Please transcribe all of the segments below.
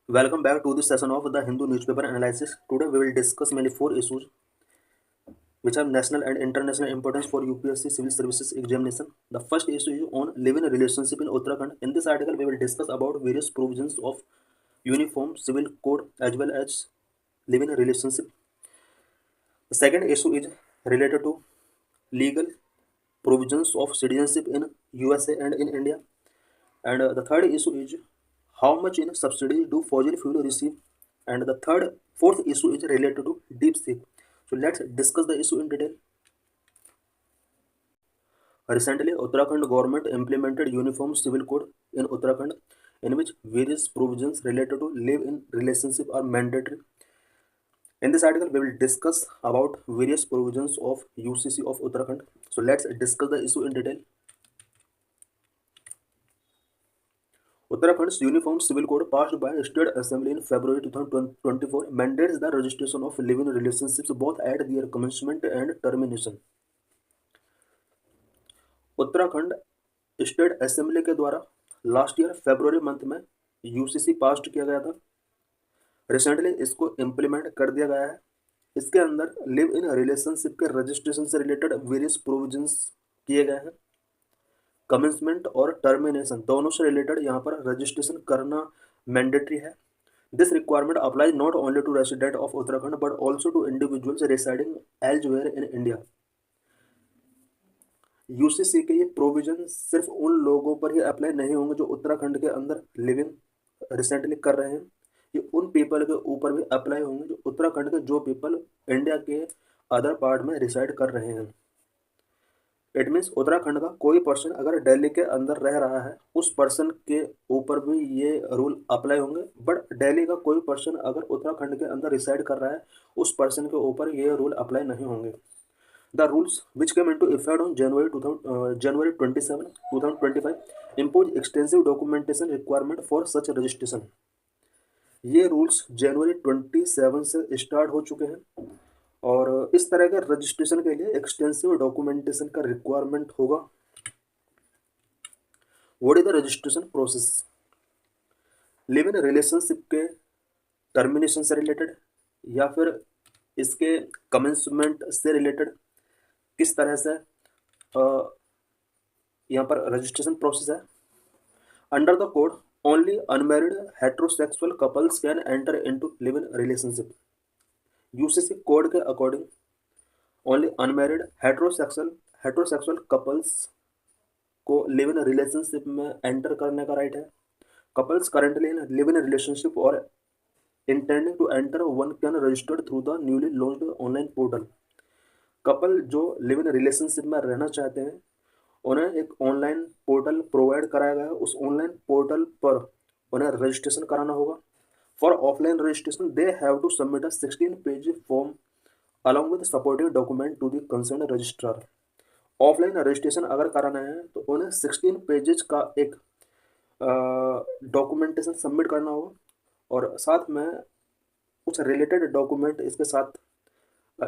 Welcome back to this session of the Hindu newspaper analysis. Today we will discuss mainly four issues which have national and international importance for UPSC civil services examination. The first issue is on living relationship in Uttarakhand. In this article, we will discuss about various provisions of uniform civil code as well as living relationship. The second issue is related to legal provisions of citizenship in USA and in India. And the third issue is how much in subsidy do fossil fuel receive? And the fourth issue is related to deep sea. So let's discuss the issue in detail. Recently, Uttarakhand government implemented Uniform Civil Code in Uttarakhand, in which various provisions related to live-in relationship are mandatory. In this article, we will discuss about various provisions of UCC of Uttarakhand. So let's discuss the issue in detail. Uttarakhand's Uniform Civil Code passed by State Assembly in February 2024 mandates the registration of living relationships both at their commencement and termination. Uttarakhand state assembly के द्वारा last year फरवरी month में UCC पास किया गया था। Recently इसको implement कर दिया गया है। इसके अंदर लिव इन रिलेशनशिप के रजिस्ट्रेशन से रिलेटेड वेरियस प्रोविजंस किए गए हैं। कमेंसमेंट और टर्मिनेशन दोनों से रिलेटेड यहाँ पर रजिस्ट्रेशन करना मैंडेटरी है। This requirement applies not only to resident of Uttarakhand but also to individuals residing elsewhere in India. UCC के ये प्रोविजन सिर्फ उन लोगों पर ही अप्लाई नहीं होंगे जो उत्तराखंड के अंदर लिविंग रिसेंटली कर रहे हैं, ये उन पीपल के ऊपर भी अप्लाई होंगे जो उत्तराखंड के जो पीपल इंडिया के अदर पार्ट में रिसाइड कर रहे हैं। इट मीन्स उत्तराखंड का कोई पर्सन अगर दिल्ली के अंदर रह रहा है उस पर्सन के ऊपर भी ये रूल अप्लाई होंगे, बट दिल्ली का कोई पर्सन अगर उत्तराखंड के अंदर रिसाइड कर रहा है उस पर्सन के ऊपर ये रूल अप्लाई नहीं होंगे। The rules, which came into effect on January 27, 2025, impose extensive documentation requirement for such registration. ये रूल्स जनवरी 27 से स्टार्ट हो चुके हैं और इस तरह के रजिस्ट्रेशन के लिए एक्सटेंसिव डॉक्यूमेंटेशन का रिक्वायरमेंट होगा। What is the registration process? Live in relationship के टर्मिनेशन से रिलेटेड या फिर इसके कमेंसमेंट से रिलेटेड किस तरह से यहाँ पर रजिस्ट्रेशन प्रोसेस है। Under the code only unmarried heterosexual couples can enter into live in relationship. UCC code के according only unmarried heterosexual couples को लिव इन रिलेशनशिप में एंटर करने का राइट है। Couples currently in live in relationship और intending to enter one can registered through the newly launched online portal. Couple जो live in relationship में रहना चाहते हैं उन्हें एक ऑनलाइन पोर्टल प्रोवाइड कराया गया है। उस ऑनलाइन पोर्टल पर उन्हें रजिस्ट्रेशन कराना होगा। For offline registration they have to submit a 16-पेज form along with supporting document to the concern registrar. Offline registration अगर कराना है तो उन्हें 16 पेजेज का एक डॉक्यूमेंटेशन सबमिट करना होगा और साथ में कुछ रिलेटेड डॉक्यूमेंट इसके साथ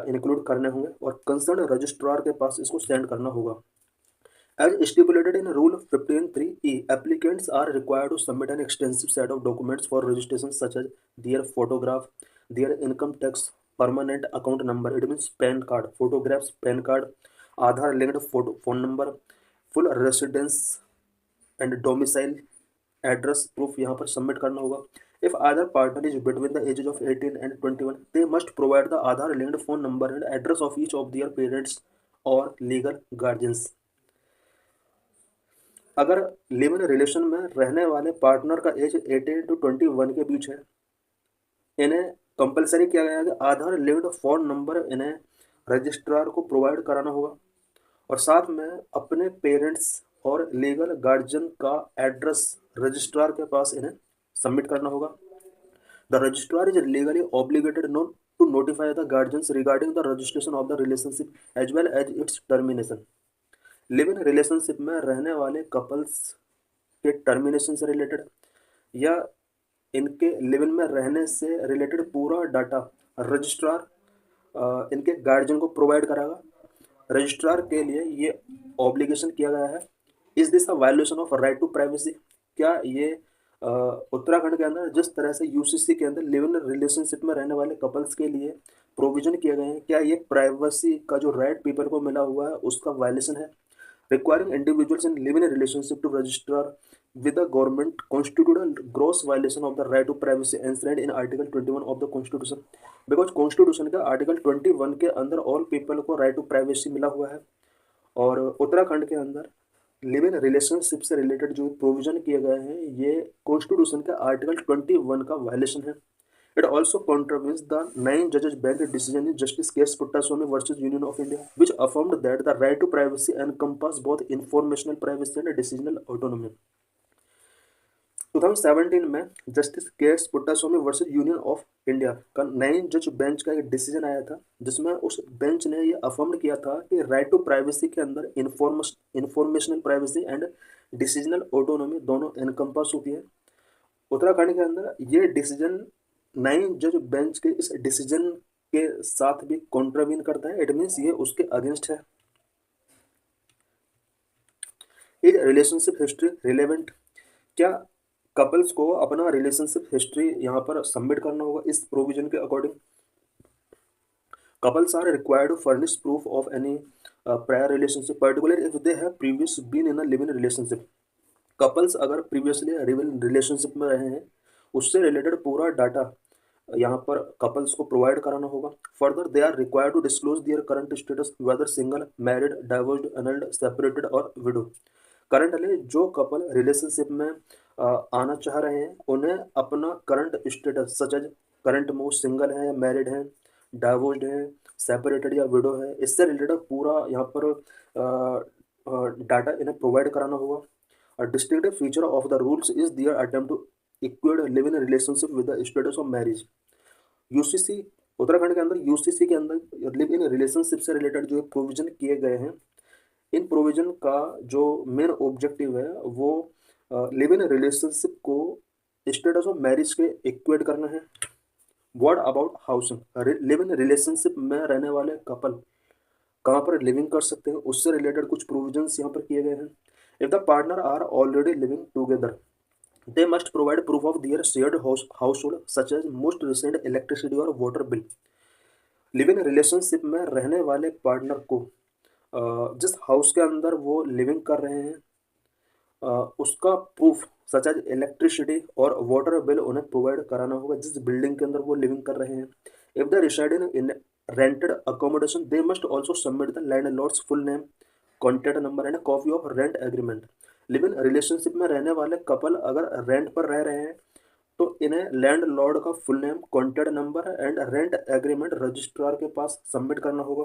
इंक्लूड करने होंगे और कंसर्न रजिस्ट्रार के पास इसको सेंड करना होगा। As stipulated in Rule 15(3)(e), applicants are required to submit an extensive set of documents for registration such as their photograph, their income tax, permanent account number, it means PAN card, photographs, PAN card, Aadhaar linked phone number, full residence and domicile address proof यहाँ पर submit करना होगा। If either partner is between the ages of 18 and 21, they must provide the Aadhaar linked phone number and address of each of their parents or legal guardians. अगर live in relation में रहने वाले partner का as 18 to 21 के बीच है, इन्हें compulsory किया गया है कि आधार लिंक्ड फोन नंबर इन्हें रजिस्ट्रार को प्रोवाइड कराना होगा और साथ में अपने पेरेंट्स और लीगल गार्जियन का एड्रेस रजिस्ट्रार के पास इन्हें सबमिट करना होगा। The registrar is legally obligated not to notify the guardians regarding the registration of the relationship as well as its termination. Live in relationship में रहने वाले कपल्स के टर्मिनेशन से रिलेटेड या इनके लिव इन में रहने से रिलेटेड पूरा डाटा रजिस्ट्रार इनके गार्जियन को प्रोवाइड कराएगा। रजिस्ट्रार के लिए ये ऑब्लिगेशन किया गया है। Is this a violation of right to privacy? क्या ये उत्तराखंड के अंदर जिस तरह से यूसीसी के अंदर लिव इन रिलेशनशिप में रहने वाले कपल्स के लिए प्रोविजन किए गए हैं, क्या ये प्राइवेसी का जो राइट पीपल को मिला हुआ है उसका वायलेशन है? Requiring individuals in live in relationship to register with the government constitute a gross violation of the right to privacy enshrined in article 21 of the constitution, because constitution का article 21 के अंदर all people को right to privacy मिला हुआ है। और उत्तराखंड के अंदर लिव इन रिलेशनशिप से रिलेटेड जो प्रोविजन किए गए हैं ये कॉन्स्टिट्यूशन का आर्टिकल 21 का वायलेशन है। इट ऑल्सो कॉन्ट्रवेंस द 9 जजेस bench decision in justice case Puttaswamy versus Union of India which affirmed that the right to privacy encompass both informational privacy and decisional autonomy. 2017 में justice K S Puttaswamy versus Union of India का 9 जज bench का एक decision आया था, जिसमें उस bench ने ये अफर्म किया था कि राइट टू प्राइवेसी के अंदर informational privacy and decisional autonomy दोनों एनकम्पास होती है। उत्तराखंड के अंदर ये डिसीजन 9 जज बेंच के इस डिसीजन के साथ भी कॉन्ट्रावीन करता है। इट मीन्स ये उसके अगेंस्ट है। Is relationship history relevant? क्या कपल्स को अपना रिलेशनशिप हिस्ट्री यहाँ पर सबमिट करना होगा इस प्रोविजन के according? Couples are required to furnish proof of any prior relationship particular if they have previous been in a live in relationship. Couples अगर प्रीवियसली रिलेशनशिप में रहे हैं उससे रिलेटेड पूरा डाटा यहाँ पर कपल्स को प्रोवाइड कराना होगा। Further they are required to disclose their current status whether single, married, divorced, annulled, separated और विडो। करंटली जो कपल रिलेशनशिप में आना चाह रहे हैं उन्हें अपना current status such as current में वो सिंगल है या मैरिड है, डाइवोर्स्ड है, सेपरेटेड या विडो है, इससे रिलेटेड पूरा यहाँ पर डाटा इन्हें प्रोवाइड कराना होगा। A distinctive feature of the rules is their attempt to equate live-in relationship with the status of marriage. UCC Uttarakhand के अंदर यूसीसी के अंदर लिव इन रिलेशनशिप से रिलेटेड जो प्रोविजन किए गए हैं, इन प्रोविजन का जो मेन ऑब्जेक्टिव है वो लिव इन रिलेशनशिप को स्टेटस ऑफ मैरिज के इक्वेट करना है। What about housing? Live in relationship में रहने वाले कपल कहाँ पर लिविंग कर सकते हैं उससे रिलेटेड कुछ प्रोविजंस यहाँ पर किए गए हैं। If the partner are already living together, they must provide proof of their shared household, such as most recent electricity or water bill. Live in relationship में रहने वाले पार्टनर को जिस हाउस के अंदर वो लिविंग कर रहे हैं उसका प्रूफ सच एज इलेक्ट्रिसिटी और वाटर बिल उन्हें प्रोवाइड कराना होगा जिस बिल्डिंग के अंदर वो लिविंग कर रहे हैं। If they reside in rented accommodation they must also submit the landlord's full name, contact number and copy of rent agreement. Live in relationship में रहने वाले कपल अगर रेंट पर रह रहे हैं तो इन्हें लैंडलॉर्ड का full name, contact number and rent agreement registrar के पास सबमिट करना होगा।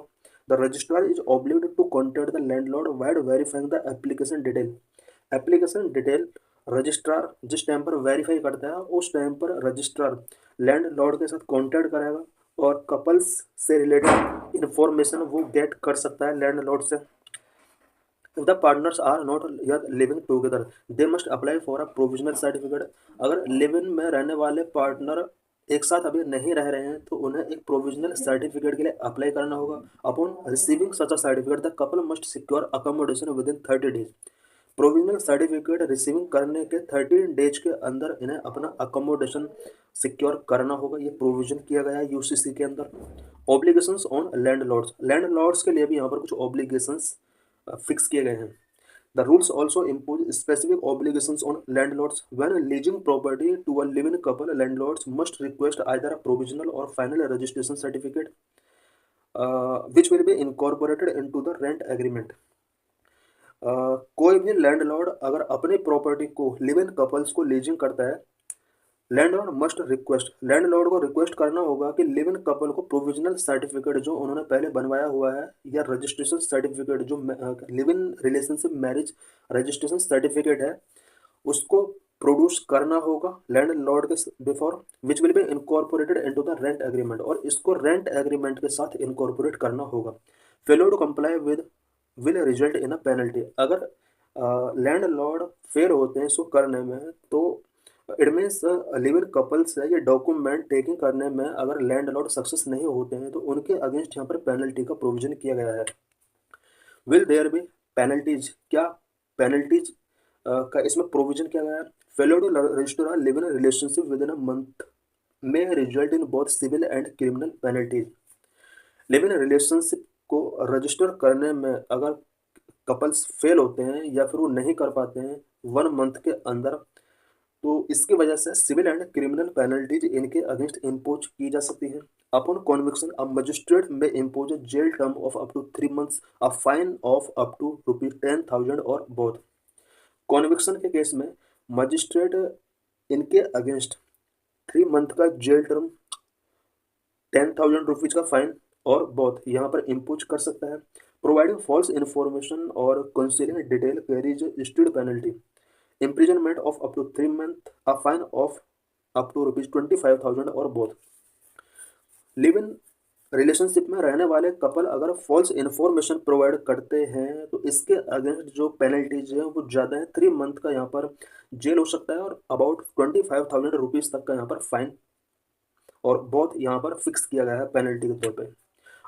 The registrar is obliged to contact the landlord wide verifying the application detail. Application detail registrar जिस टाइम पर वेरीफाई करता है उस टाइम पर रजिस्ट्रार लैंडलॉर्ड के साथ कॉन्टैक्ट करेगा और कपल्स से रिलेटेड इंफॉर्मेशन वो गेट कर सकता है लैंडलॉर्ड से। If the partners are not yet living together, they must apply for a provisional certificate. अगर लिव इन में रहने वाले पार्टनर एक साथ अभी नहीं रह रहे हैं तो उन्हें एक प्रोविजनल सर्टिफिकेट के लिए अप्लाई करना होगा। Upon receiving such a certificate the couple must secure accommodation with in 30 days. Provisional certificate receiving करने के 30 डेज के अंदर इन्हें अपना अकोमोडेशन सिक्योर करना होगा। ये प्रोविजन किया गया है यूसीसी के अंदर। ऑब्लिगेशंस ऑन लैंडलॉर्ड्स के लिए भी यहाँ पर कुछ ऑब्लिगेशंस फिक्स किए गए हैं। The rules also impose specific obligations on landlords when leasing property to a live in couple. Landlords must request either a provisional or final registration certificate which will be incorporated into the rent agreement. कोई भी landlord अगर अपनी property को live in couples को leasing करता है, landlord को request करना होगा कि लिव इन कपल को प्रोविजनल सर्टिफिकेट जो उन्होंने पहले बनवाया हुआ है या रजिस्ट्रेशन सर्टिफिकेट जो live in relationship marriage registration certificate है उसको प्रोड्यूस करना होगा लैंडलॉर्ड के before which will be incorporated into the rent agreement, और इसको रेंट एग्रीमेंट के साथ इनकॉर्पोरेट करना होगा। Failure to comply with will result in a penalty. अगर लैंडलॉर्ड फेल होते हैं इसको करने में तो it means live in couples है ये डॉक्यूमेंट टेकिंग करने में अगर लैंडलॉर्ड सक्सेस नहीं होते हैं तो उनके अगेंस्ट यहाँ पर पेनल्टी का प्रोविजन किया गया है। Will there be penalties? क्या पेनल्टीज का इसमें प्रोविजन क्या गया है, failure to register or live in relationship within a month में result in both civil and criminal penalties. Live in relationship को रजिस्टर करने में अगर कपल्स फेल होते हैं या फिर वो नहीं कर पाते हैं 1 मंथ के अंदर, तो इसकी वजह से सिविल एंड क्रिमिनल पेनल्टीज इनके अगेंस्ट इम्पोज की जा सकती है। Upon conviction a magistrate may impose a jail term of up to 3 months, a fine of up to ₹10,000 और बोथ। कॉन्विक्शन के केस में मजिस्ट्रेट इनके अगेंस्ट 3 मंथ का जेल टर्म, ₹10,000 का फाइन और बोथ यहाँ पर इम्पोज कर सकता है। प्रोवाइडिंग फॉल्स इन्फॉर्मेशन और concealing detail carries strict penalty, imprisonment of up to 3 months, a fine of up to ₹25,000 और बोथ। लिव इन रिलेशनशिप में रहने वाले कपल अगर फॉल्स इन्फॉर्मेशन प्रोवाइड करते हैं तो इसके अगेंस्ट जो पेनल्टीज है वो ज़्यादा है। 3 मंथ का यहाँ पर जेल हो सकता है और अबाउट ₹25,000 तक का यहाँ पर फाइन और बहुत यहाँ पर फिक्स किया गया है पेनल्टी के तौर पे।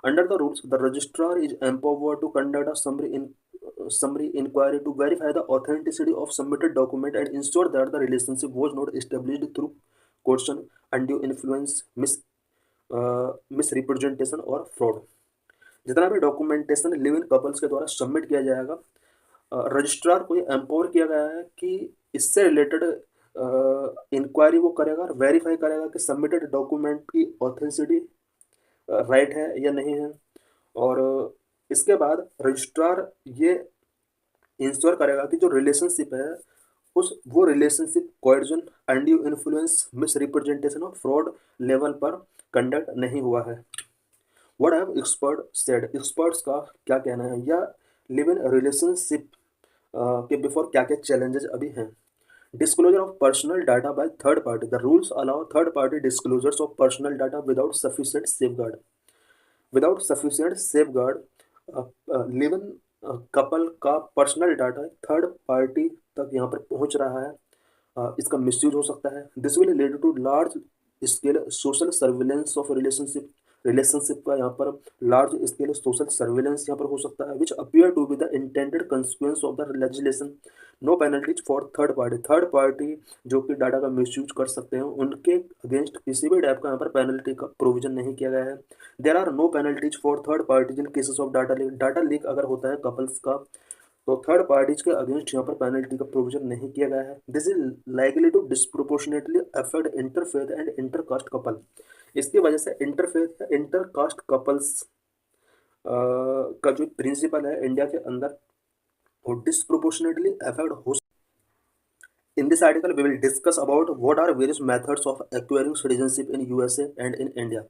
Under the rules the registrar is empowered to conduct a summary inquiry to verify the authenticity of submitted document and ensure that the relationship was not established through coercion, undue influence, misrepresentation और fraud। जितना भी documentation live in couples के द्वारा submit किया जाएगा, registrar को ये empower किया गया है कि इससे रिलेटेड इंक्वायरी वो करेगा और वेरीफाई करेगा कि सबमिटेड डॉक्यूमेंट की ऑथेंटिसिटी राइट है या नहीं है। और इसके बाद रजिस्ट्रार ये इंश्योर करेगा कि जो रिलेशनशिप है वो relationship coercion, undue influence, misrepresentation और फ्रॉड लेवल पर कंडक्ट नहीं हुआ है। What have expert said, experts का क्या कहना है या लिव इन रिलेशनशिप के बिफोर क्या क्या चैलेंजेस अभी हैं। Disclosure of personal data by third party, the rules allow third party disclosures of personal data without sufficient safeguard. Without sufficient safeguard live in couple का पर्सनल डाटा थर्ड पार्टी तक यहाँ पर पहुँच रहा है, इसका मिसयूज हो सकता है। This will lead to large scale social surveillance of relationship का यहाँ पर लार्ज स्केल सोशल सर्विलेंस यहाँ पर हो सकता है, which appear to be the intended consequence of the legislation. No penalties for third party जो कि डाटा का मिसयूज कर सकते हैं उनके अगेंस्ट किसी भी टाइप का यहाँ पर पेनल्टी का प्रोविजन नहीं किया गया है। There are no penalties for third parties in cases of data leak. Data leak अगर होता है कपल्स का तो थर्ड पार्टीज के अगेंस्ट यहाँ पर पेनल्टी का प्रोविजन नहीं किया गया है। This is likely to disproportionately affect interfaith and intercaste couple. इसकी वजह से इंटरफेथ या इंटरकास्ट कपल्स का जो प्रिंसिपल है इंडिया के अंदर वो डिस्प्रोपोर्शनेटली अफेक्ट हो। In this article, we will discuss about what are various methods of acquiring citizenship in USA and in India.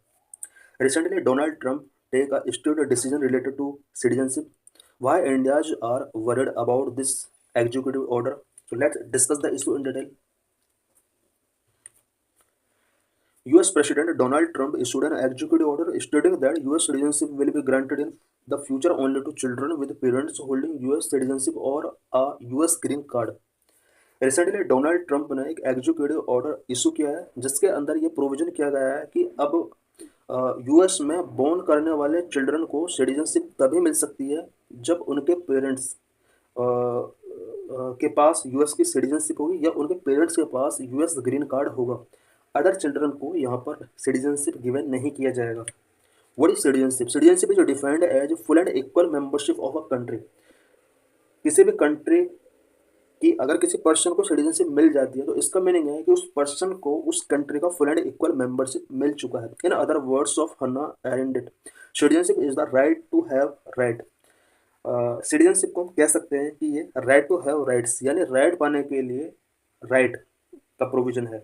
Recently, Donald Trump take a stupid decision related to citizenship. Why Indians are worried about this executive order? So let's discuss the issue in detail. US President Donald Trump issued an executive order stating that US citizenship will be granted in the future only to children with parents holding US citizenship or a US green card. Recently Donald Trump ने एक executive order issue किया है जिसके अंदर ये provision किया गया है कि अब यूएस में बोर्न करने वाले चिल्ड्रन को सिटीजनशिप तभी मिल सकती है जब उनके पेरेंट्स के पास यूएस की सिटीजनशिप होगी या उनके पेरेंट्स के पास यूएस ग्रीन कार्ड होगा। अदर चिल्ड्रन को यहाँ पर सिटीजनशिप गिवन नहीं किया जाएगा। What is citizenship? Citizenship is defined as full and equal membership of a country. किसी भी कंट्री कि अगर किसी पर्सन को सिटीजनशिप मिल जाती है तो इसका मीनिंग है कि उस पर्सन को उस कंट्री का फुल एंड इक्वल मेंबरशिप मिल चुका है। In other words of Hannah Arendt, citizenship is the right to have right. Citizenship को हम कह सकते हैं कि ये राइट टू हैव राइट्स यानी राइट पाने के लिए राइट का प्रोविजन है।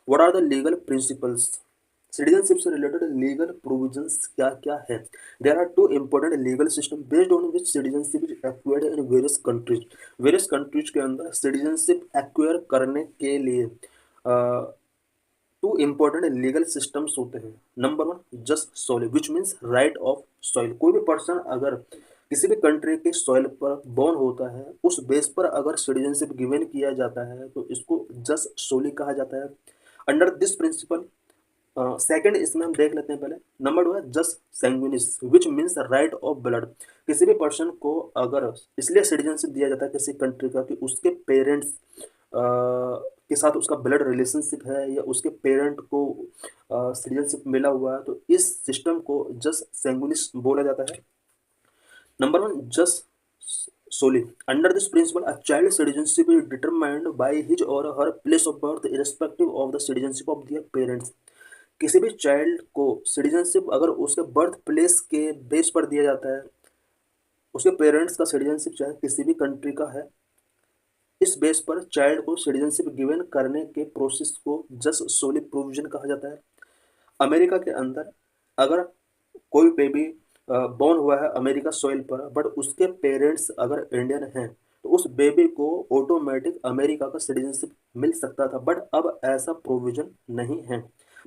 What are the legal principles? Citizenship से रिलेटेड लीगल प्रोविजंस क्या क्या है? There are two important legal system based on which citizenship is acquired in various countries. Various countries के अंदर सिटीजनशिप एक्वायर करने के लिए टू इम्पोर्टेंट लीगल सिस्टम्स होते हैं। Number 1 just soil which means right of soil. कोई भी person अगर किसी भी कंट्री के सॉइल पर बॉर्न होता है उस बेस पर अगर सिटीजनशिप गिवन किया जाता है तो इसको जस्ट सोली कहा जाता है। अंडर दिस प्रिंसिपल सेकंड इसमें हम देख लेते हैं पहले। नंबर 2 है jus sanguinis which means right of blood. किसी भी पर्सन को अगर इसलिए सिटीजनशिप दिया जाता है किसी कंट्री का कि उसके पेरेंट्स के साथ उसका ब्लड रिलेशनशिप है या उसके पेरेंट को सिटीजनशिप मिला हुआ है, तो इस सिस्टम को जस्ट सैंग्विनिस बोला जाता है। Number 1 jus soli. Under this principle a child citizenship is determined by his or her place of birth irrespective of the citizenship of their parents. किसी भी चाइल्ड को सिटीजनशिप अगर उसके बर्थ प्लेस के बेस पर दिया जाता है, उसके पेरेंट्स का सिटीजनशिप चाहे किसी भी कंट्री का है, इस बेस पर चाइल्ड को सिटीजनशिप गिवन करने के प्रोसेस को जस्ट सोली प्रोविजन कहा जाता है। अमेरिका के अंदर अगर कोई बेबी बॉर्न हुआ है अमेरिका सॉइल पर, बट उसके पेरेंट्स अगर इंडियन हैं, तो उस बेबी को ऑटोमेटिक अमेरिका का सिटीजनशिप मिल सकता था, बट अब ऐसा प्रोविजन नहीं है।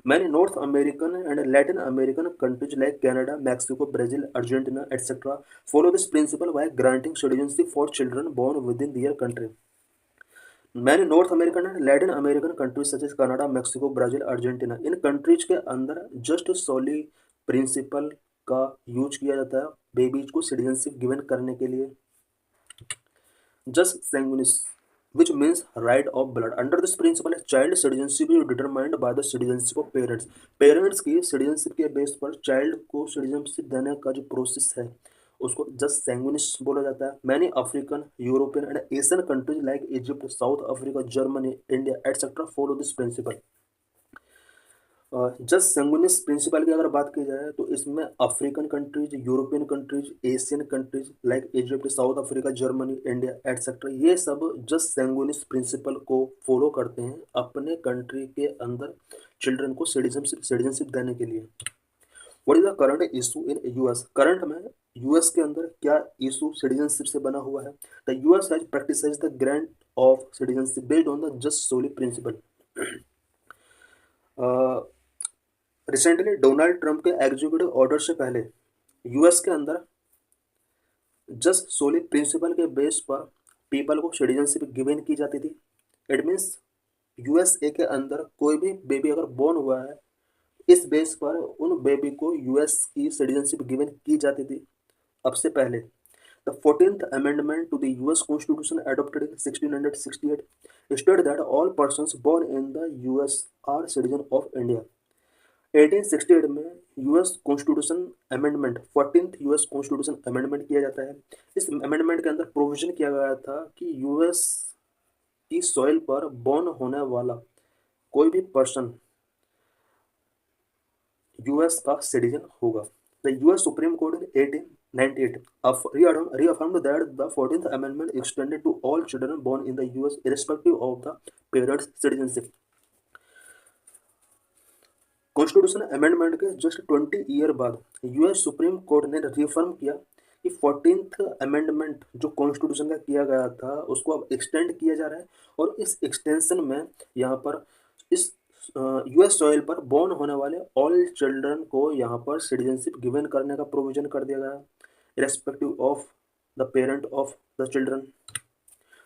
Many North American and Latin American countries like Canada, Mexico, Brazil, Argentina etcetera follow this principle by granting citizenship for children born within their country. मैंने North American and Latin American countries such as Canada, Mexico, Brazil, Argentina, in countries के अंदर jus soli principal का use किया जाता है babies को citizenship given करने के लिए। Jus sanguinis which means right of blood. Under this principle, a child citizenship is determined by the citizenship of parents. Parents की सिटीजनशिप के बेस पर चाइल्ड को सिटीजनशिप देने का जो प्रोसेस है उसको जस्ट सैंग्विनिस बोला जाता है। Many African, European and Asian countries like Egypt, South Africa, Germany, India etcetera follow this principle. Jus sanguinis principle की अगर बात की जाए तो इसमें African countries, European countries, Asian countries like Egypt, South Africa, Germany, India etcetera, ये सब jus sanguinis principle को फॉलो करते हैं अपने कंट्री के अंदर चिल्ड्रन को सिटीजनशिप देने के लिए। What is the current issue in US? Current में यूएस के अंदर क्या इशू सिटीजनशिप से बना हुआ है? The US has practised the grant of citizenship based on the jus soli principle. Recently Donald Trump के एग्जीक्यूटिव ऑर्डर से पहले यूएस के अंदर जस्ट सोली प्रिंसिपल के बेस पर पीपल को सिटीजनशिप गिवन की जाती थी। इट मीन्स यूएसए के अंदर कोई भी बेबी अगर बोर्न हुआ है, इस बेस पर उन बेबी को यूएस की सिटीजनशिप गिवन की जाती थी। अब से पहले the 14th amendment to the US constitution adopted in 1668 stated that all persons born in the US are citizen of India। 1868 में US constitution amendment 14th US constitution amendment किया जाता है। इस अमेंडमेंट के अंदर प्रोविजन किया गया था कि यूएस की सॉइल पर बॉर्न होने वाला कोई भी पर्सन यूएस का सिटीजन होगा। The US supreme court in 1898 reaffirmed that the 14th amendment extended to all children born in the US irrespective of the parents' citizenship। Constitution amendment के just 20 year बाद US supreme court ने reform किया कि 14th amendment जो constitution का किया गया था उसको अब एक्सटेंड किया जा रहा है, और इस एक्सटेंशन में यहाँ पर इस यूएस सॉइल पर बॉर्न होने वाले ऑल चिल्ड्रन को यहाँ पर सिटीजनशिप गिवन करने का प्रोविजन कर दिया गया है irrespective of the parent of the children।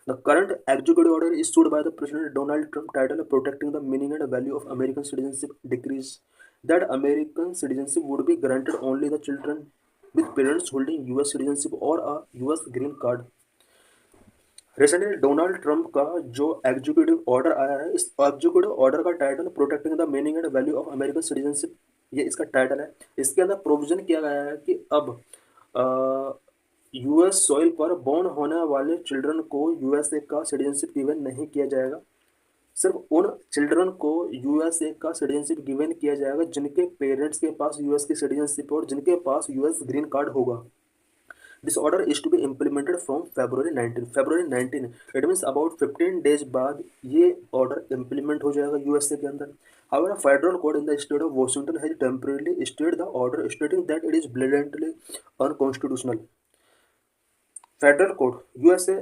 The current executive order issued by the President Donald Trump titled Protecting the Meaning and Value of American Citizenship decrees that American citizenship would be granted only the children with parents holding US citizenship or a US green card। Recently Donald Trump का जो executive order आया है, इस executive order का title protecting the meaning and value of American citizenship, ये इसका title है। इसके अंदर प्रोविजन किया गया है कि अब यूएस सॉइल पर बॉर्न होने वाले चिल्ड्रन को यूएसए का सिटीजनशिप गिवन नहीं किया जाएगा। सिर्फ उन चिल्ड्रन को यूएसए का सिटीजनशिप गिवन किया जाएगा जिनके पेरेंट्स के पास यूएस की सिटीजनशिप और जिनके पास यूएस ग्रीन कार्ड होगा। This order is to be implemented from February 19। It means about 15 days बाद ये ऑर्डर इम्प्लीमेंट हो जाएगा यूएसए के अंदर। However, federal court in the state of Washington has temporarily stayed the order, stating that it is blatantly unconstitutional। Federal court USA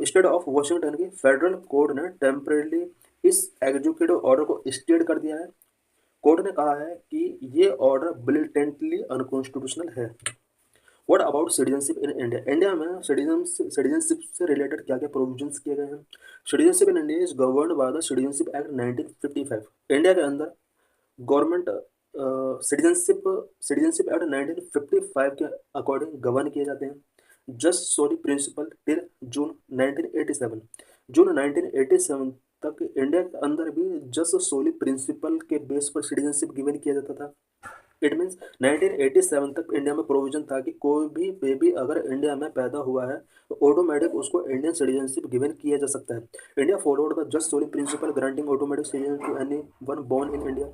state of Washington की federal court ने temporarily इस executive order को state कर दिया है। Court ने कहा है कि ये ऑर्डर ब्लिटेंटली अनकॉन्स्टिट्यूशनल है। What about citizenship in India? India में सिटीजनशिप से रिलेटेड क्या क्या प्रोविजंस किए गए हैं? Citizenship in India is governed by the citizenship act 1955। India के अंदर गवर्नमेंट सिटीजनशिप सिटीजनशिप एक्ट 1955 के अकॉर्डिंग गवर्न किए जाते हैं। Jus soli principle till June 1987। June 1987 तक इंडिया के अंदर भी जस्ट सोली प्रिंसिपल के बेस पर सिटीजनशिप गिवन किया जाता था। इट मीन्स 1987 तक इंडिया में प्रोविजन था कि कोई भी बेबी अगर इंडिया में पैदा हुआ है तो ऑटोमेटिक उसको इंडियन सिटीजनशिप गिवन किया जा सकता है। India followed the jus soli principle granting automatic citizen to any one born in India.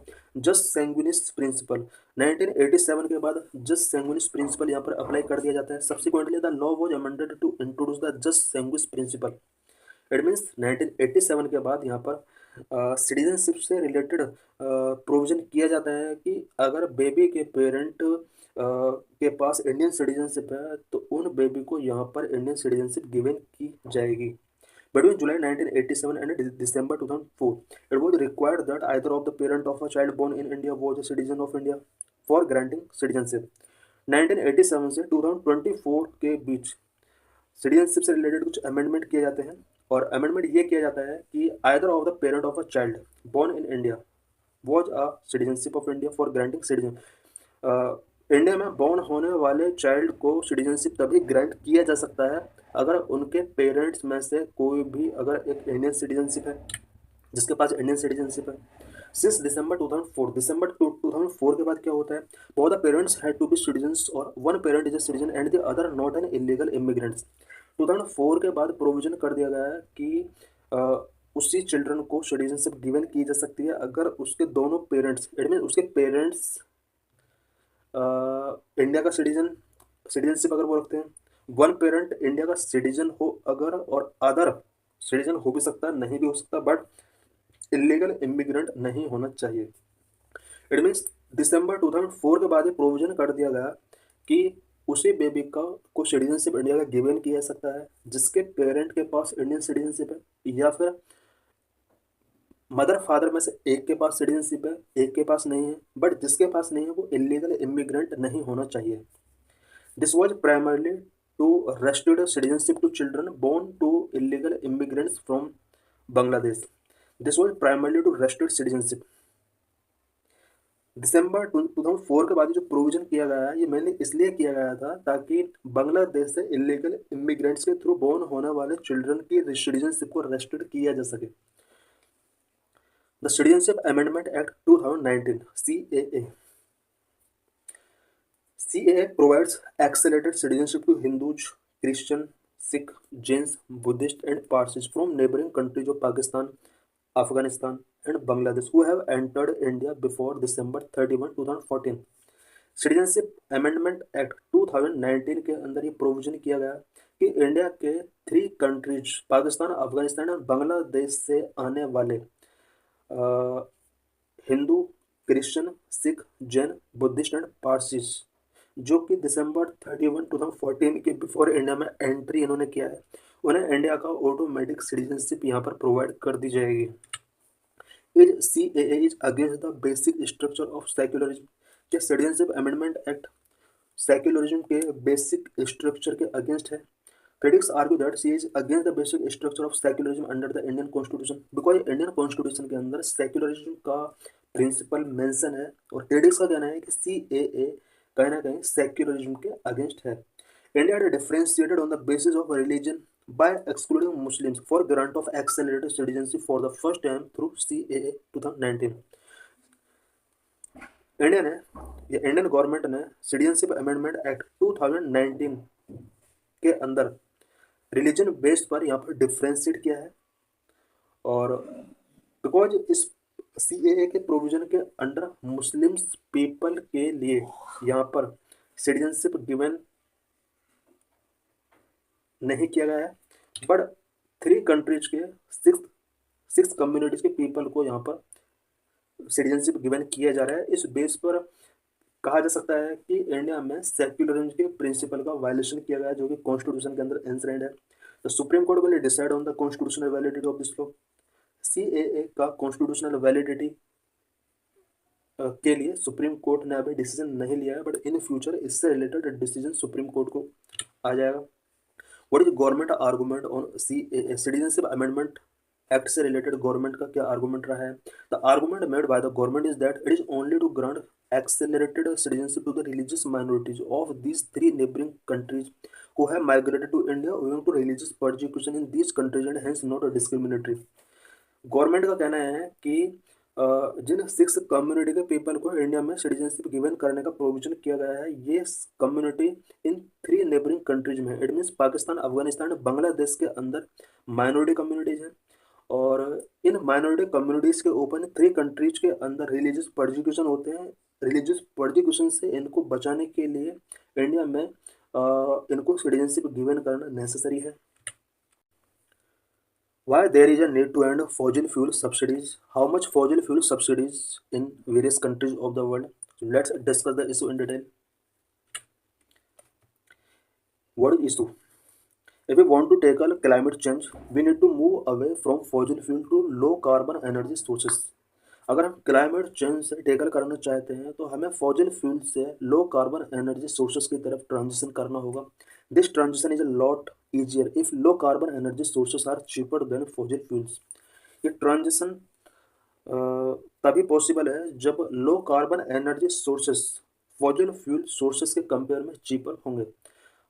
Jus sanguinis principle 1987 के बाद जस्ट सैंग्विनिस प्रिंसिपल यहाँ पर अप्लाई कर दिया जाता है। Subsequently the law was amended to introduce the jus sanguinis principle. It means 1987 के बाद यहाँ पर सिटीजनशिप से रिलेटेड प्रोविजन किया जाता है कि अगर बेबी के पेरेंट के पास इंडियन सिटीजनशिप है तो उन बेबी को यहाँ पर इंडियन सिटीजनशिप गिवन की जाएगी। Between July 1987 and December 2004, it was required that either of the parent of a child born in India was a citizen of India for granting citizenship। 1987 से 2024 के बीच सिटीजनशिप से related कुछ amendment किए जाते हैं और अमेंडमेंट ये किया जाता है कि either of the parent of a child born in India was a citizenship of India for granting citizen. India में बोर्न होने वाले चाइल्ड को सिटीजनशिप तभी ग्रांट किया जा सकता है अगर उनके पेरेंट्स में से कोई भी अगर एक इंडियन सिटीजनशिप है, जिसके पास इंडियन सिटीजनशिप है। सिंस दिसंबर 2004, दिसंबर 2004 के बाद क्या होता है, both the parents had to be citizens or one parent is a citizen and the other not an illegal immigrants. 2004 के बाद प्रोविजन कर दिया गया है कि उसी चिल्ड्रन को सिटीजनशिप गिवन की जा सकती है अगर उसके दोनों पेरेंट्स, इट मीन उसके पेरेंट्स इंडिया का सिटीजनशिप अगर वो रखते हैं, वन पेरेंट इंडिया का सिटीजन हो अगर, और अदर सिटीजन हो भी सकता है नहीं भी हो सकता, बट इलीगल इमिग्रेंट नहीं होना चाहिए। इट मीन्स दिसंबर 2004 के बाद ये प्रोविजन कर दिया गया कि उसी बेबी को सिटीजनशिप इंडिया का गिवन किया जा सकता है जिसके पेरेंट के पास इंडियन सिटीजनशिप है या फिर मदर फादर में से एक के पास सिटीजनशिप है, एक के पास नहीं है, बट जिसके पास नहीं है वो इलीगल इमिग्रेंट नहीं होना चाहिए। This was primarily to restrict citizenship to children born to illegal immigrants from Bangladesh. This was primarily to restrict citizenship. दिसंबर 2004 के बाद जो प्रोविजन किया गया है ये मैंने इसलिए किया गया था ताकि बांग्लादेश से इलीगल इमिग्रेंट्स के थ्रू बोर्न होने वाले चिल्ड्रन की सिटीजनशिप को रेस्ट्रिक्ट किया जा सके। The citizenship amendment act 2019 CAA provides accelerated citizenship to Hindus, Christian, Sikh, Jains, Buddhist, and Parsis from neighboring countries of Pakistan, Afghanistan, and Bangladesh who have entered India before December 31, 2014। Citizenship amendment act 2019 के अंदर ये provision किया गया कि India के 3 countries Pakistan, Afghanistan और बांग्लादेश से आने वाले Hindu, Christian, Sikh, Jain, Buddhist and Parsis जो कि दिसंबर 31, 2014 के बिफोर इंडिया में एंट्री इन्होंने किया है, उन्हें इंडिया का ऑटोमेटिक सिटीजनशिप यहाँ पर प्रोवाइड कर दी जाएगी। Is CAA is against the basic structure of secularism. क्या सिटीजनशिप अमेंडमेंट एक्ट सेक्युलरिज्म के बेसिक स्ट्रक्चर के अगेंस्ट है? Critics argue that CAA is against the basic structure of secularism under the Indian Constitution because Indian Constitution के अंदर secularism का principal mention है और critics का कहना है कि CAA कहीं ना कहीं सेक्युलरिज्म के अगेंस्ट है। India had differentiated on the basis of religion by excluding Muslims for grant of accelerated citizenship for the first time through CAA 2019। Indian government ने सिटीजनशिप अमेंडमेंट एक्ट 2019 के अंदर रिलीजन बेस्ड पर यहाँ पर differentiate किया है और बिकॉज इस CAA के प्रोविजन के अंडर मुस्लिम्स पीपल के लिए यहाँ पर सिटीजनशिप गिवन नहीं किया गया है, बट 3 कंट्रीज के 6 कम्युनिटीज के पीपल को यहाँ पर सिटीजनशिप गिवन किया जा रहा है। इस बेस पर कहा जा सकता है कि इंडिया में सेक्युलरिज्म के प्रिंसिपल का वायलेशन किया गया है जो कि कॉन्स्टिट्यूशन के अंदर इंसरेंट है। The supreme court will decide on the constitutional validity of this law. CAA का कॉन्स्टिट्यूशनल वैलिडिटी के लिए सुप्रीम कोर्ट ने अभी डिसीजन नहीं लिया है, बट इन फ्यूचर इससे रिलेटेड डिसीजन सुप्रीम कोर्ट को आ जाएगा। What is government argument on CAA citizenship amendment act से रिलेटेड गवर्नमेंट का क्या आर्गूमेंट रहा है? The argument made by the government is that it is only to grant accelerated citizenship to the religious minorities of these three neighboring countries who have migrated to India owing to religious persecution in these countries and hence not discriminatory। Government का कहना है कि जिन six community के people को India में citizenship given करने का provision किया गया है, ये community in three neighbouring countries में, इट मीन्स पाकिस्तान, अफगानिस्तान, बांग्लादेश के अंदर माइनॉरिटी कम्युनिटीज हैं। और इन माइनॉरिटी कम्युनिटीज के ऊपर थ्री कंट्रीज के अंदर रिलीजियस परसिक्यूशन होते हैं। रिलीजियस परसिक्यूशन से इनको बचाने के लिए इंडिया में इनको सिटीजनशिप गिवन करना नेसेसरी है। Why there is a need to end fossil fuel subsidies? How much fossil fuel subsidies in various countries of the world? So let's discuss the issue in detail. What is issue? If we want to tackle climate change, we need to move away from fossil fuel to low carbon energy sources. अगर हम climate change से tackle करना चाहते हैं तो हमें fossil fuel से लो carbon energy sources की तरफ ट्रांजिशन करना होगा। This transition is a lot easier if low carbon energy sources are cheaper than fossil fuels. ये ट्रांजिशन तभी पॉसिबल है जब low carbon energy sources fossil fuel sources के कंपेयर में चीपर होंगे।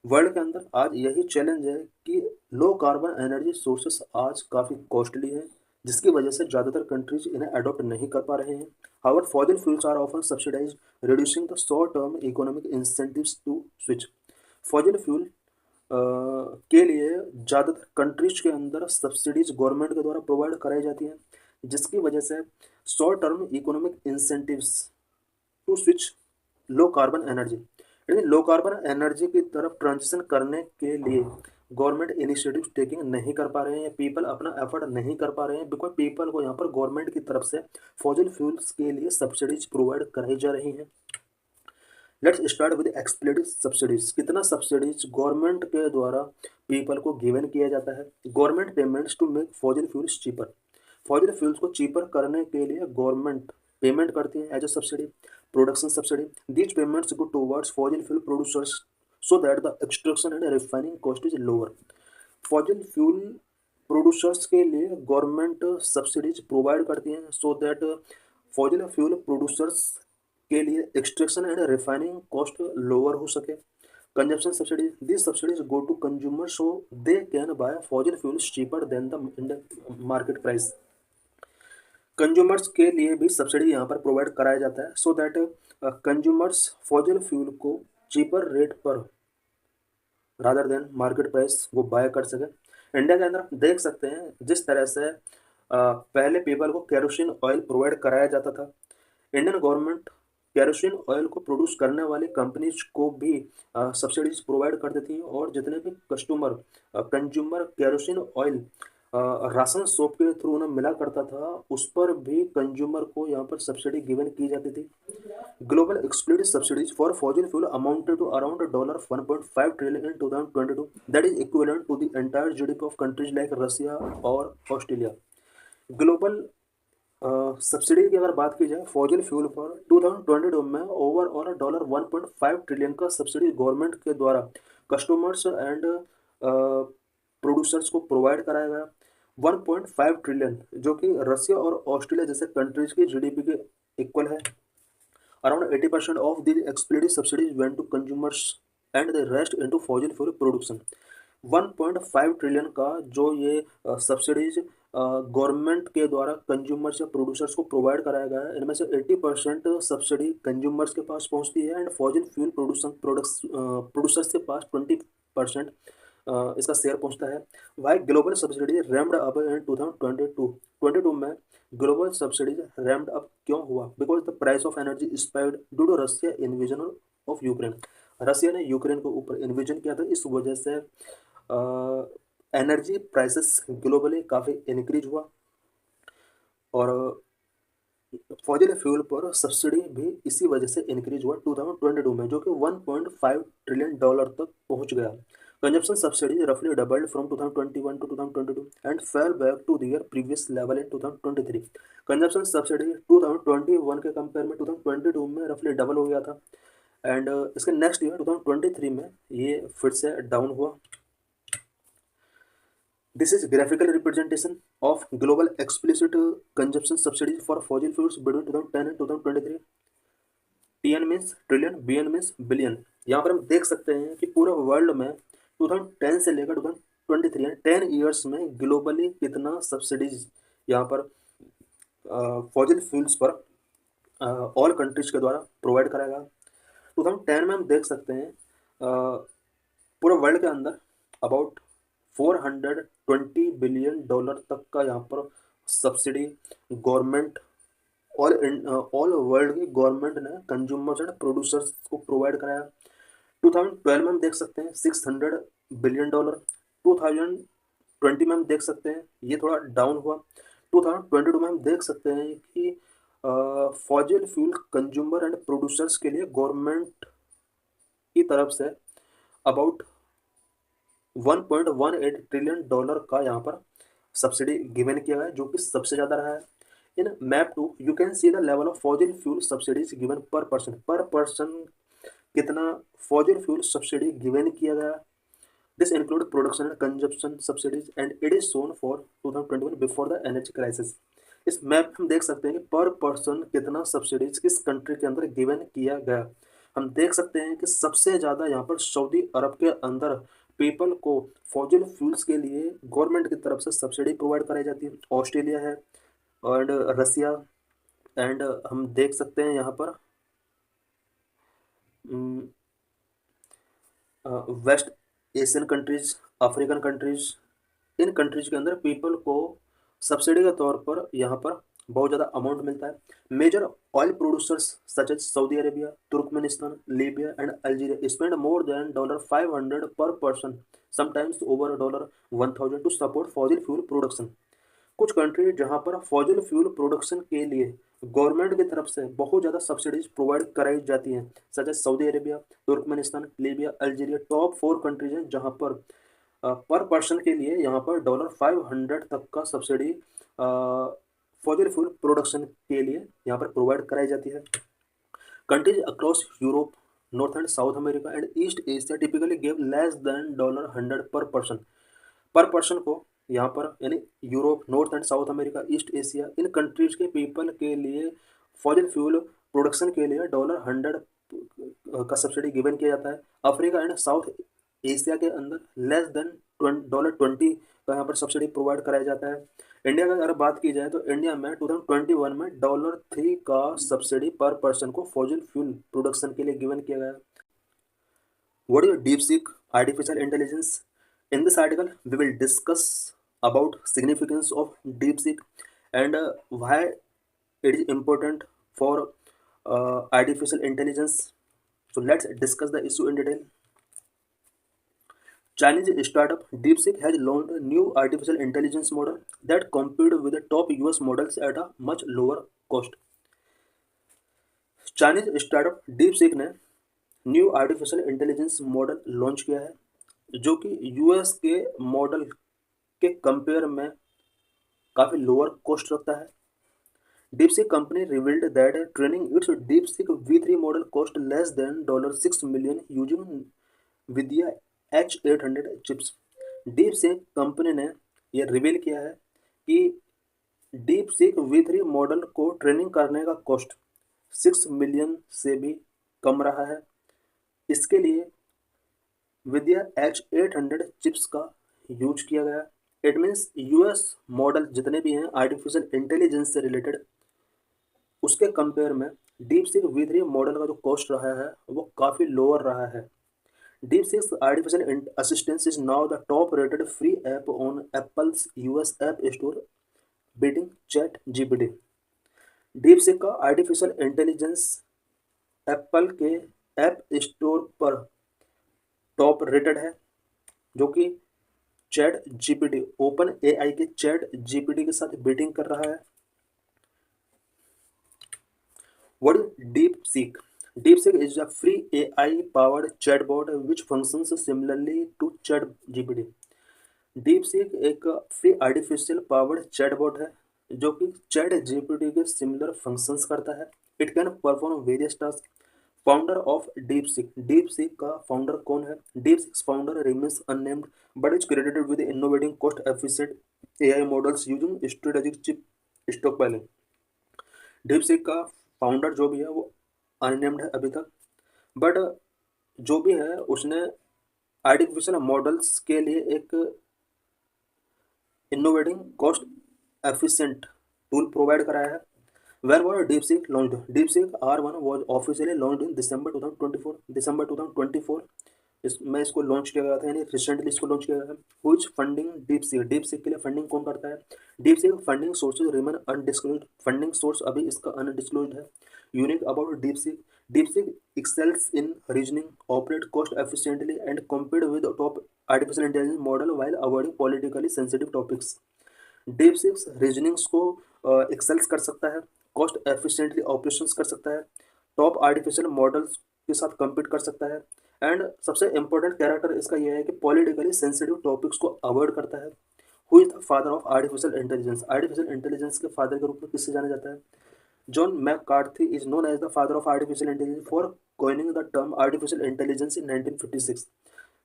वर्ल्ड के अंदर आज यही चैलेंज है कि लो कार्बन एनर्जी सोर्सेस आज काफ़ी कॉस्टली हैं, जिसकी वजह से ज़्यादातर कंट्रीज इन्हें अडॉप्ट नहीं कर पा रहे हैं। However fossil fuels are often subsidise reducing the short term economic incentives to switch. Fossil fuel के लिए ज़्यादातर कंट्रीज के अंदर सब्सिडीज गवर्नमेंट के द्वारा प्रोवाइड कराई जाती हैं, जिसकी वजह से short term economic incentives to switch low carbon energy, यानी लो कार्बन एनर्जी की तरफ ट्रांजिशन करने के लिए गवर्नमेंट इनिशिएटिव टेकिंग नहीं कर पा रहे हैं, पीपल अपना एफर्ट नहीं कर पा रहे हैं, बिकॉज पीपल को यहाँ पर गवर्नमेंट की तरफ से फॉसिल फ्यूल्स के लिए सब्सिडीज प्रोवाइड कराई जा रही हैं। Let's start with explained subsidies. कितना सब्सिडीज गवर्नमेंट के द्वारा पीपल को गिवन किया जाता है? Government payments to make fossil fuels cheaper. Fossil fuels को चीपर करने के लिए गवर्नमेंट पेमेंट करती है as a subsidy, production subsidy. These payments go towards fossil fuel producers so that the extraction and refining cost is lower। Fossil fuel producers के लिए government subsidies provide करती हैं so that fossil fuel producers के लिए extraction and refining cost lower हो सके। Consumption subsidies, this subsidies go to consumer so they can buy fossil fuels cheaper than the market price. Consumers के लिए भी subsidy यहाँ पर प्रोवाइड कराया जाता है so that consumers fossil fuel को चीपर रेट पर रादर देन मार्केट प्राइस वो बाय कर सके। इंडिया के अंदर देख सकते हैं जिस तरह से पहले पीपल को केरोसिन ऑयल प्रोवाइड कराया जाता था, इंडियन गवर्नमेंट केरोसिन ऑयल को प्रोड्यूस करने वाली कंपनीज को भी सब्सिडीज प्रोवाइड कर देती हैं, और जितने भी consumer kerosene oil ration shop के थ्रू उन्हें मिला करता था, उस पर भी कंज्यूमर को यहाँ पर सब्सिडी गिवन की जाती थी। Global explicit subsidies for fossil fuel amounted to around $1.5 trillion in 2022, that is equivalent to the entire GDP of countries like Russia और ऑस्ट्रेलिया। ग्लोबल सब्सिडी की अगर बात की जाए फॉसिल फ्यूल पर 2022 में ओवरऑल $1.5 ट्रिलियन का सब्सिडी गवर्नमेंट के द्वारा कस्टमर्स एंड प्रोड्यूसर्स को प्रोवाइड कराया गया। 1.5 ट्रिलियन जो कि रशिया और ऑस्ट्रेलिया जैसे कंट्रीज की जीडीपी के इक्वल है। Around 80% of the explicit subsidies went to consumers and the rest into fossil fuel production. 1.5 trillion का जो ये सब्सिडीज गवर्नमेंट के द्वारा कंज्यूमर्स या प्रोड्यूसर्स को प्रोवाइड कराया गया है, इनमें से 80% सब्सिडी कंज्यूमर्स के पास पहुंचती है एंड फॉसिल फ्यूल प्रोड्यूसर्स के पास 20% इसका शेयर पहुंचता है। Why global subsidy ramped up in 2022 में ग्लोबल सब्सिडीज रैम्ड अप क्यों हुआ? Because the price of energy spiked due to Russia invasion of Ukraine. Russia ने यूक्रेन के ऊपर इन्वेजन किया था, इस वजह से एनर्जी प्राइसेस ग्लोबली काफ़ी इंक्रीज हुआ, और फॉसिल फ्यूल पर सब्सिडी भी इसी वजह से इंक्रीज हुआ 2022 में, जो कि $1.5 ट्रिलियन तक पहुंच गया। Consumption subsidies roughly doubled from 2021 to 2022 and fell back to their previous level in 2023। Consumption subsidy 2021 के कंपेयर में 2022 में रफली डबल हो गया था, एंड इसके नेक्स्ट ईयर 2023 में ये फिर से डाउन हुआ। This is graphical representation of global explicit consumption subsidies for fossil fuels between 2010 and 2023. TN means trillion, BN means billion. यहाँ पर हम देख सकते हैं कि पूरे वर्ल्ड में 2010 से लेकर 2023 यानी 10 ईयर्स में ग्लोबली कितना सब्सिडीज यहाँ पर फॉसिल फ्यूल्स पर ऑल कंट्रीज के द्वारा प्रोवाइड कराया गया। 2010 में हम देख सकते हैं पूरे वर्ल्ड के अंदर अबाउट 420 बिलियन डॉलर तक का यहाँ पर सब्सिडी गवर्नमेंट ऑल वर्ल्ड की गवर्नमेंट ने कंज्यूमर्स एंड प्रोड्यूसर्स को प्रोवाइड कराया। 2012 में हम देख सकते हैं 600 बिलियन डॉलर। 2020 में हम देख सकते हैं ये थोड़ा डाउन हुआ। 2022 में हम देख सकते हैं कि fossil fuel consumer and producers के लिए गवर्नमेंट की तरफ से अबाउट 1.18 ट्रिलियन डॉलर का यहाँ पर सब्सिडी गिवन किया गया है, जो कि सबसे ज़्यादा रहा है। In map 2 you can see the level of fossil fuel subsidies given per person कितना फॉसिल फ्यूल सब्सिडी गिवन किया गया। This include production and consumption subsidies and it is shown for 2021 before the energy crisis. इस map हम देख सकते हैं कि पर पर्सन कितना सब्सिडीज किस कंट्री के अंदर गिवन किया गया। हम देख सकते हैं कि सबसे ज़्यादा यहाँ पर सऊदी अरब के अंदर पीपल को फॉसिल फ्यूल्स के लिए गवर्नमेंट की तरफ से सब्सिडी प्रोवाइड कराई जाती है। ऑस्ट्रेलिया है एंड रसिया एंड हम देख सकते हैं यहाँ पर West Asian countries, African countries, इन कंट्रीज के अंदर पीपल को सब्सिडी के तौर पर यहाँ पर बहुत ज़्यादा अमाउंट मिलता है। Major oil producers such as Saudi Arabia, Turkmenistan, Libya and Algeria spend more than $500 per person, sometimes over $1000 to support fossil fuel production. कुछ कंट्री जहाँ पर फॉसिल फ्यूल प्रोडक्शन के लिए गवर्नमेंट की तरफ से बहुत ज़्यादा सब्सिडीज प्रोवाइड कराई जाती हैं, such as Saudi Arabia, Turkmenistan, Libya, Algeria top 4 countries हैं जहाँ पर पर्सन के लिए यहाँ पर $500 तक का सब्सिडी फॉसिल फ्यूल प्रोडक्शन के लिए यहाँ पर प्रोवाइड कराई जाती है। Countries across Europe, north and south America and east Asia typically give less than $100 पर पर्सन को यहाँ पर यानी Europe, north and south America, east Asia, in countries के पीपल के लिए फॉसिल फ्यूल प्रोडक्शन के लिए $100 का सब्सिडी गिवन किया जाता है। अफ्रीका एंड साउथ एशिया के अंदर लेस देन $20 का यहाँ पर सब्सिडी प्रोवाइड कराया जाता है। इंडिया में अगर बात की जाए तो इंडिया में 2021 में $3 का सब्सिडी पर पर्सन को फॉसिल फ्यूल प्रोडक्शन के लिए गिवन किया गया। What is DeepSeek artificial intelligence? In this article, we will discuss about significance of DeepSeek and why it is important for artificial intelligence. So let's discuss the issue in detail. Chinese startup DeepSeek has launched a new artificial intelligence model that compete with the top US models at a much lower cost. Chinese startup DeepSeek ने new artificial intelligence model launch किया है जो कि US के model के compare में काफ़ी lower cost रखता है। DeepSeek company revealed that training its DeepSeek V3 model cost less than $6 million using Nvidia H800 chips. DeepSeek company ने यह रिवील किया है कि डीपसीक V3 मॉडल को ट्रेनिंग करने का कॉस्ट 6 मिलियन से भी कम रहा है। इसके लिए विदिया H800 चिप्स का यूज किया गया। इट मीन्स यूएस मॉडल जितने भी हैं आर्टिफिशियल इंटेलिजेंस से रिलेटेड उसके कंपेयर में डीपसीक V3 मॉडल का जो कॉस्ट रहा है वो काफ़ी लोअर रहा है। DeepSeek artificial assistance is now the top rated free app on Apple's US app store beating ChatGPT। DeepSeek का आर्टिफिशियल इंटेलिजेंस एप्पल के ऐप स्टोर पर टॉप रेटेड है जो कि ChatGPT ओपन AI के ChatGPT के साथ बीटिंग कर रहा है। What is DeepSeek? DeepSeek is a free AI powered chatbot which functions similarly to ChatGPT। DeepSeek एक फ्री आर्टिफिशियल पावर्ड चैटबॉट है जो कि ChatGPT के सिमिलर फंक्शंस करता है। It can perform various task founder of DeepSeek का founder कौन है? DeepSeek founder remains unnamed but is credited with innovating cost efficient AI models using strategic chip stockpiling. DeepSeek का founder जो भी है वो unnamed है अभी तक, बट जो भी है उसने आर्टिफिशियल मॉडल्स के लिए एक innovating cost efficient tool provide कराया है। When was DeepSeek launched? DeepSeek R1 was officially launched in December 2024. December 2024 में इसको लॉन्च किया गया था, यानी रिसेंटली इसको लॉन्च किया गया है। Which funding DeepSeek? DeepSeek के लिए फंडिंग कौन करता है? DeepSeek funding sources remain undisclosed. Funding source अभी इसका अनडिस्क्लोज्ड है। Unique about DeepSeek, DeepSeek excels in reasoning, operate cost efficiently and compete with top artificial intelligence model while avoiding politically sensitive topics. Deep reasonings को एक्सेल्स कर सकता है, cost efficiently operations कर सकता है, टॉप आर्टिफिशियल मॉडल्स के साथ कम्पीट कर सकता है, एंड सबसे इंपॉर्टेंट कैरेक्टर इसका यह है कि पॉलिटिकली सेंसिटिव टॉपिक्स को अवॉइड करता है। Who is the father of artificial intelligence? Artificial intelligence के फादर के रूप में किससे जाना जाता है? John McCarthy is known as the father of artificial intelligence for coining the term artificial intelligence in 1956।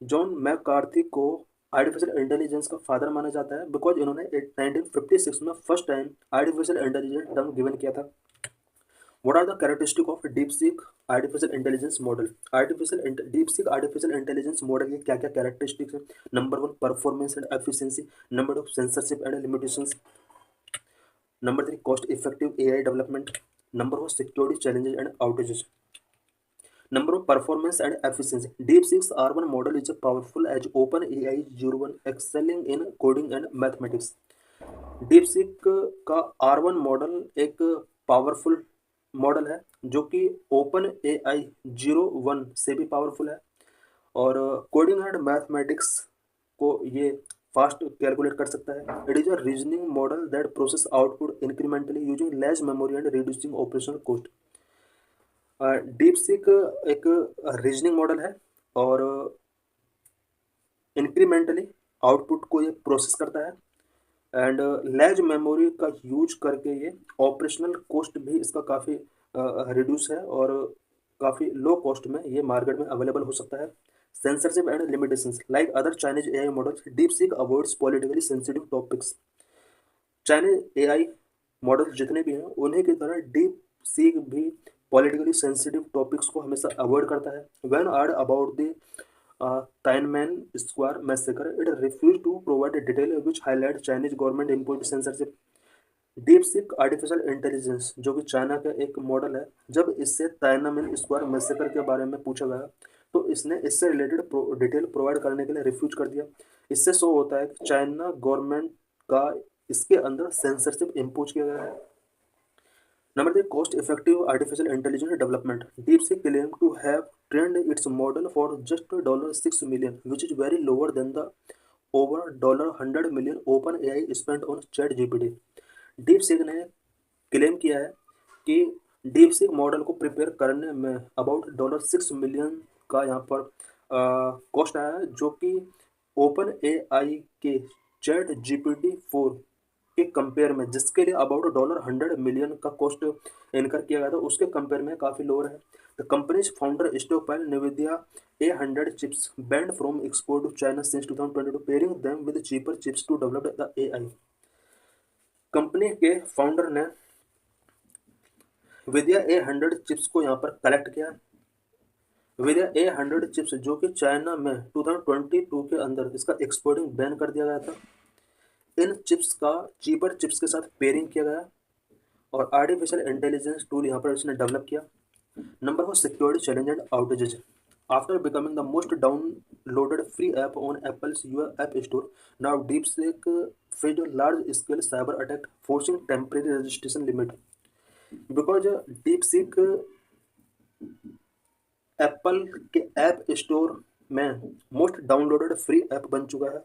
जॉन मैककार्थी को आर्टिफिशियल इंटेलिजेंस का फादर माना जाता है बिकॉज इन्होंने 1956 में first time artificial intelligence term given किया था। What are the characteristic of DeepSeek artificial intelligence model? DeepSeek artificial intelligence model के क्या क्या कैरेक्टरिस्टिक्स हैं? Number 1 performance and efficiency, number 2 censorship and limitations, number 3 cost effective AI development, number 4 security challenges and outages. Number of performance and efficiency. DeepSeek's R1 model is as powerful as OpenAI 01, excelling in coding and mathematics. DeepSeek का R1 model एक powerful model है जो कि OpenAI 01 से भी powerful है, और coding and mathematics को ये फास्ट कैलकुलेट कर सकता है। It is a reasoning model that process output incrementally using less memory and reducing operational cost. DeepSeek एक रीजनिंग मॉडल है और इंक्रीमेंटली आउटपुट को ये प्रोसेस करता है, एंड लैर्ज मेमोरी का यूज करके ये ऑपरेशनल कॉस्ट भी इसका काफ़ी रिड्यूस है और काफ़ी लो कॉस्ट में ये मार्केट में अवेलेबल हो सकता है। Censorship and limitations, like other Chinese AI models DeepSeek avoids politically sensitive topics. Chinese AI models जितने भी हैं उन्हीं की तरह डीपसीक भी पॉलिटिकली सेंसिटिव टॉपिक्स को हमेशा अवॉइड करता है। व्हेन आर्ड about the Tiananmen Square massacre, it refuse to provide detail which highlight Chinese government impose censorship. DeepSeek artificial intelligence जो कि चाइना का एक मॉडल है, जब इससे टाइनमैन स्क्वायर मैसेकर के बारे में पूछा गया तो इसने इससे रिलेटेड डिटेल प्रोवाइड करने के लिए रिफ्यूज कर दिया। इससे शो होता है कि चाइना गवर्नमेंट का इसके अंदर सेंसरशिप इम्पोज किया गया है। Number 3, cost-effective artificial intelligence development. DeepSeek claims to have trained its model for just $6 million, which is very lower than the over $100 million OpenAI spent on ChatGPT. DeepSeek ने claim किया है कि DeepSeek model को prepare करने में about $6 million का यहाँ पर कॉस्ट आया है, जो कि OpenAI के ChatGPT 4 के कंपेयर में, जिसके लिए अबाउट $100 मिलियन का कॉस्ट इनकर किया गया था, उसके कंपेयर में काफ़ी लोअर है। The company's founder stockpile NVIDIA A100 chips banned from export to China since 2022, pairing them with cheaper chips to develop the AI। Company के फाउंडर ने NVIDIA A100 चिप्स को यहाँ पर कलेक्ट किया। NVIDIA A100 चिप्स जो कि China में 2022 के अंदर इसका एक्सपोर्टिंग बैन कर दिया गया था, इन चिप्स का चीपर चिप्स के साथ पेयरिंग किया गया और आर्टिफिशियल इंटेलिजेंस टूल यहाँ पर इसने डेवलप किया। Number 4, security challenge and outages. After becoming the most downloaded free app on apples app store, now DeepSeek faced large scale cyber attack forcing temporary registration limit. Because DeepSeek Apple के app store में most downloaded free app बन चुका है,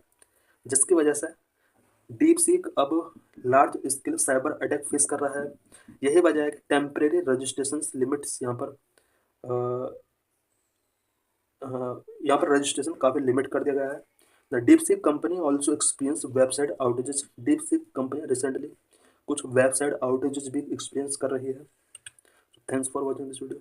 जिसकी वजह से DeepSeek अब large scale cyber attack face कर रहा है। यही वजह है कि टेम्परेरी रजिस्ट्रेशन लिमिट्स यहाँ पर रजिस्ट्रेशन काफ़ी लिमिट कर दिया गया है। The DeepSeek company also experience website outages. DeepSeek company recently कुछ वेबसाइट आउटेजेस भी एक्सपीरियंस कर रही है। Thanks for watching this video.